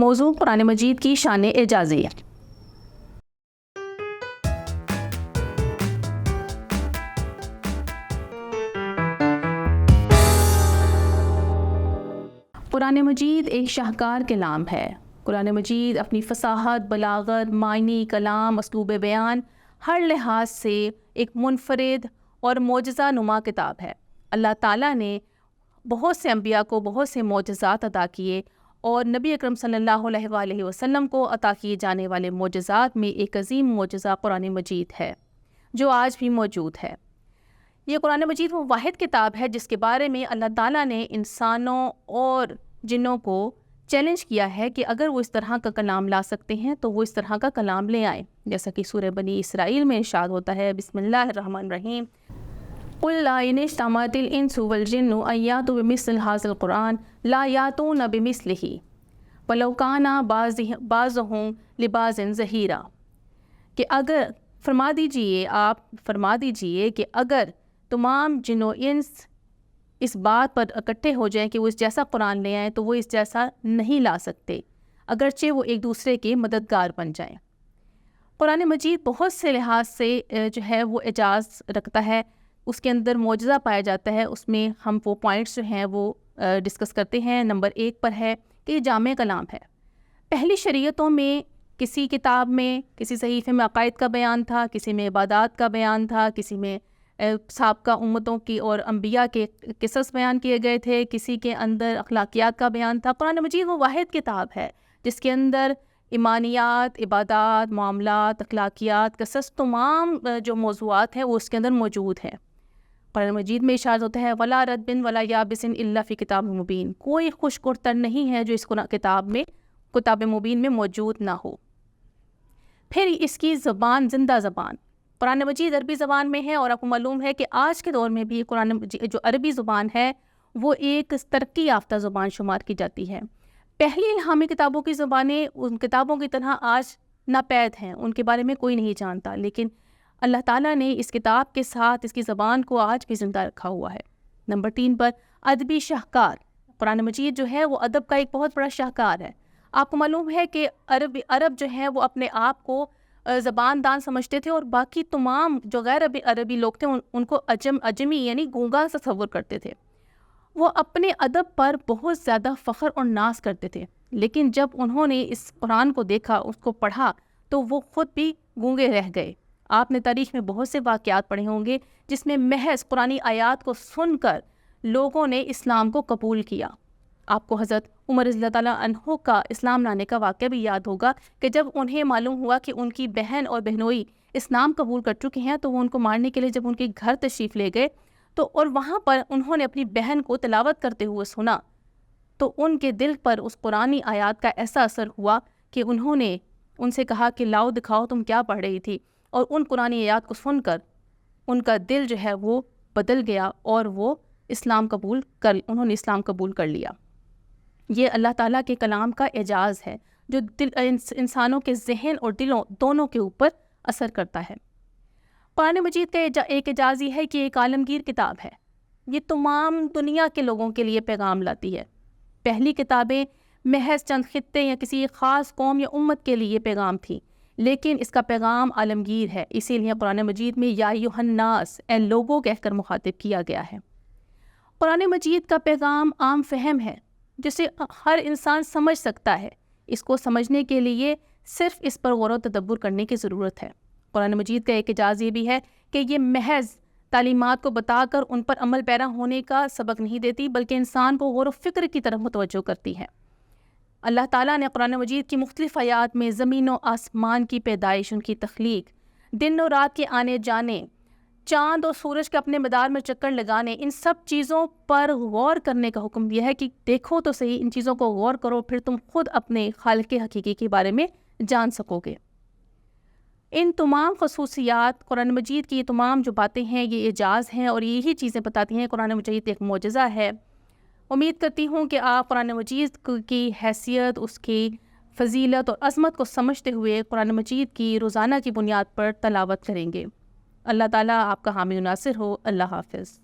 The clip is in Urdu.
موضوع قرآن مجید کی شان اعجازی. قرآن مجید ایک شاہکار کلام ہے. قرآن مجید اپنی فصاحت، بلاغت، معنی، کلام، اسلوب بیان، ہر لحاظ سے ایک منفرد اور معجزہ نما کتاب ہے. اللہ تعالیٰ نے بہت سے انبیاء کو بہت سے معجزات عطا کیے، اور نبی اکرم صلی اللہ علیہ وآلہ وسلم کو عطا کیے جانے والے معجزات میں ایک عظیم معجزہ قرآن مجید ہے جو آج بھی موجود ہے. یہ قرآن مجید وہ واحد کتاب ہے جس کے بارے میں اللہ تعالیٰ نے انسانوں اور جنوں کو چیلنج کیا ہے کہ اگر وہ اس طرح کا کلام لا سکتے ہیں تو وہ اس طرح کا کلام لے آئیں. جیسا کہ سورہ بنی اسرائیل میں ارشاد ہوتا ہے، بسم اللہ الرحمن الرحیم، قُلْ لَا إِنِ اجْتَمَعَتِ الْإِنسُ وَالْجِنُّ أَن يَأْتُوا بِمِثْلِ هَٰذَا الْقُرْآنِ لَا يَأْتُونَ بِمِثْلِهِ وَلَوْ كَانَ بَعْضُهُمْ لِبَعْضٍ ظَهِيرًا. کہ اگر آپ فرما دیجئے کہ اگر تمام جن و انس اس بات پر اکٹھے ہو جائیں کہ وہ اس جیسا قرآن لے آئیں تو وہ اس جیسا نہیں لا سکتے، اگرچہ وہ ایک دوسرے کے مددگار بن جائیں. قرآن مجید بہت سے لحاظ سے جو ہے وہ اعجاز رکھتا ہے، اس کے اندر معجزہ پایا جاتا ہے. اس میں ہم وہ پوائنٹس جو ہیں وہ ڈسکس کرتے ہیں. نمبر 1 پر ہے کہ یہ جامع کلام ہے. پہلی شریعتوں میں کسی کتاب میں، کسی صحیفے میں عقائد کا بیان تھا، کسی میں عبادات کا بیان تھا، کسی میں سابقہ امتوں کی اور انبیاء کے قصص بیان کیے گئے تھے، کسی کے اندر اخلاقیات کا بیان تھا. قرآن مجید وہ واحد کتاب ہے جس کے اندر ایمانیات، عبادات، معاملات، اخلاقیات، قصص، تمام جو موضوعات ہیں وہ اس کے اندر موجود ہیں. قرآن مجید میں ارشاد ہوتا ہے وَلَا رَطْبٍ وَلَا يَابِسٍ إِلَّا فِي كِتَابٍ مُبِينٍ. کوئی خشک اور تر نہیں ہے جو اس کتاب مبین میں موجود نہ ہو. پھر اس کی زبان زندہ زبان. قرآن مجید عربی زبان میں ہے، اور آپ کو معلوم ہے کہ آج کے دور میں بھی قرآن مجید جو عربی زبان ہے وہ ایک ترقی یافتہ زبان شمار کی جاتی ہے. پہلی الہامی کتابوں کی زبانیں ان کتابوں کی طرح آج ناپید ہیں، ان کے بارے میں کوئی نہیں جانتا، لیکن اللہ تعالیٰ نے اس کتاب کے ساتھ اس کی زبان کو آج بھی زندہ رکھا ہوا ہے. نمبر 3 پر ادبی شاہکار. قرآن مجید جو ہے وہ ادب کا ایک بہت بڑا شاہکار ہے. آپ کو معلوم ہے کہ عرب جو ہیں وہ اپنے آپ کو زبان دان سمجھتے تھے، اور باقی تمام جو غیر عربی لوگ تھے ان کو عجمی یعنی گونگا تصور کرتے تھے. وہ اپنے ادب پر بہت زیادہ فخر اور ناز کرتے تھے، لیکن جب انہوں نے اس قرآن کو دیکھا، اس کو پڑھا، تو وہ خود بھی گونگے رہ گئے. آپ نے تاریخ میں بہت سے واقعات پڑھے ہوں گے جس میں محض قرآنی آیات کو سن کر لوگوں نے اسلام کو قبول کیا. آپ کو حضرت عمر رضی اللہ تعالیٰ عنہ کا اسلام لانے کا واقعہ بھی یاد ہوگا کہ جب انہیں معلوم ہوا کہ ان کی بہن اور بہنوئی اسلام قبول کر چکے ہیں تو وہ ان کو مارنے کے لیے جب ان کے گھر تشریف لے گئے تو اور وہاں پر انہوں نے اپنی بہن کو تلاوت کرتے ہوئے سنا تو ان کے دل پر اس قرآنی آیات کا ایسا اثر ہوا کہ انہوں نے ان سے کہا کہ لاؤ دکھاؤ تم کیا پڑھ رہی تھی، اور ان قرآنی آیات کو سن کر ان کا دل جو ہے وہ بدل گیا اور وہ انہوں نے اسلام قبول کر لیا. یہ اللہ تعالیٰ کے کلام کا اعجاز ہے جو انسانوں کے ذہن اور دلوں دونوں کے اوپر اثر کرتا ہے. قرآن مجید کا ایک اعجاز یہ ہے کہ ایک عالمگیر کتاب ہے. یہ تمام دنیا کے لوگوں کے لیے پیغام لاتی ہے. پہلی کتابیں محض چند خطے یا کسی خاص قوم یا امت کے لیے پیغام تھیں، لیکن اس کا پیغام عالمگیر ہے. اسی لیے قرآن مجید میں یا ایھا الناس، اے لوگوں کہہ کر مخاطب کیا گیا ہے. قرآن مجید کا پیغام عام فہم ہے جسے ہر انسان سمجھ سکتا ہے. اس کو سمجھنے کے لیے صرف اس پر غور و تدبر کرنے کی ضرورت ہے. قرآن مجید کا ایک اعجاز یہ بھی ہے کہ یہ محض تعلیمات کو بتا کر ان پر عمل پیرا ہونے کا سبق نہیں دیتی، بلکہ انسان کو غور و فکر کی طرف متوجہ کرتی ہے. اللہ تعالیٰ نے قرآن مجید کی مختلف آیات میں زمین و آسمان کی پیدائش، ان کی تخلیق، دن و رات کے آنے جانے، چاند اور سورج کے اپنے مدار میں چکر لگانے، ان سب چیزوں پر غور کرنے کا حکم دیا ہے کہ دیکھو تو صحیح، ان چیزوں کو غور کرو، پھر تم خود اپنے خالق حقیقی کے بارے میں جان سکو گے. ان تمام خصوصیات قرآن مجید کی، یہ تمام جو باتیں ہیں یہ اعجاز ہیں، اور یہی چیزیں بتاتی ہیں قرآن مجید ایک معجزہ ہے. امید کرتی ہوں کہ آپ قرآن مجید کی حیثیت، اس کی فضیلت اور عظمت کو سمجھتے ہوئے قرآن مجید کی روزانہ کی بنیاد پر تلاوت کریں گے. اللہ تعالیٰ آپ کا حامی و ناصر ہو. اللہ حافظ.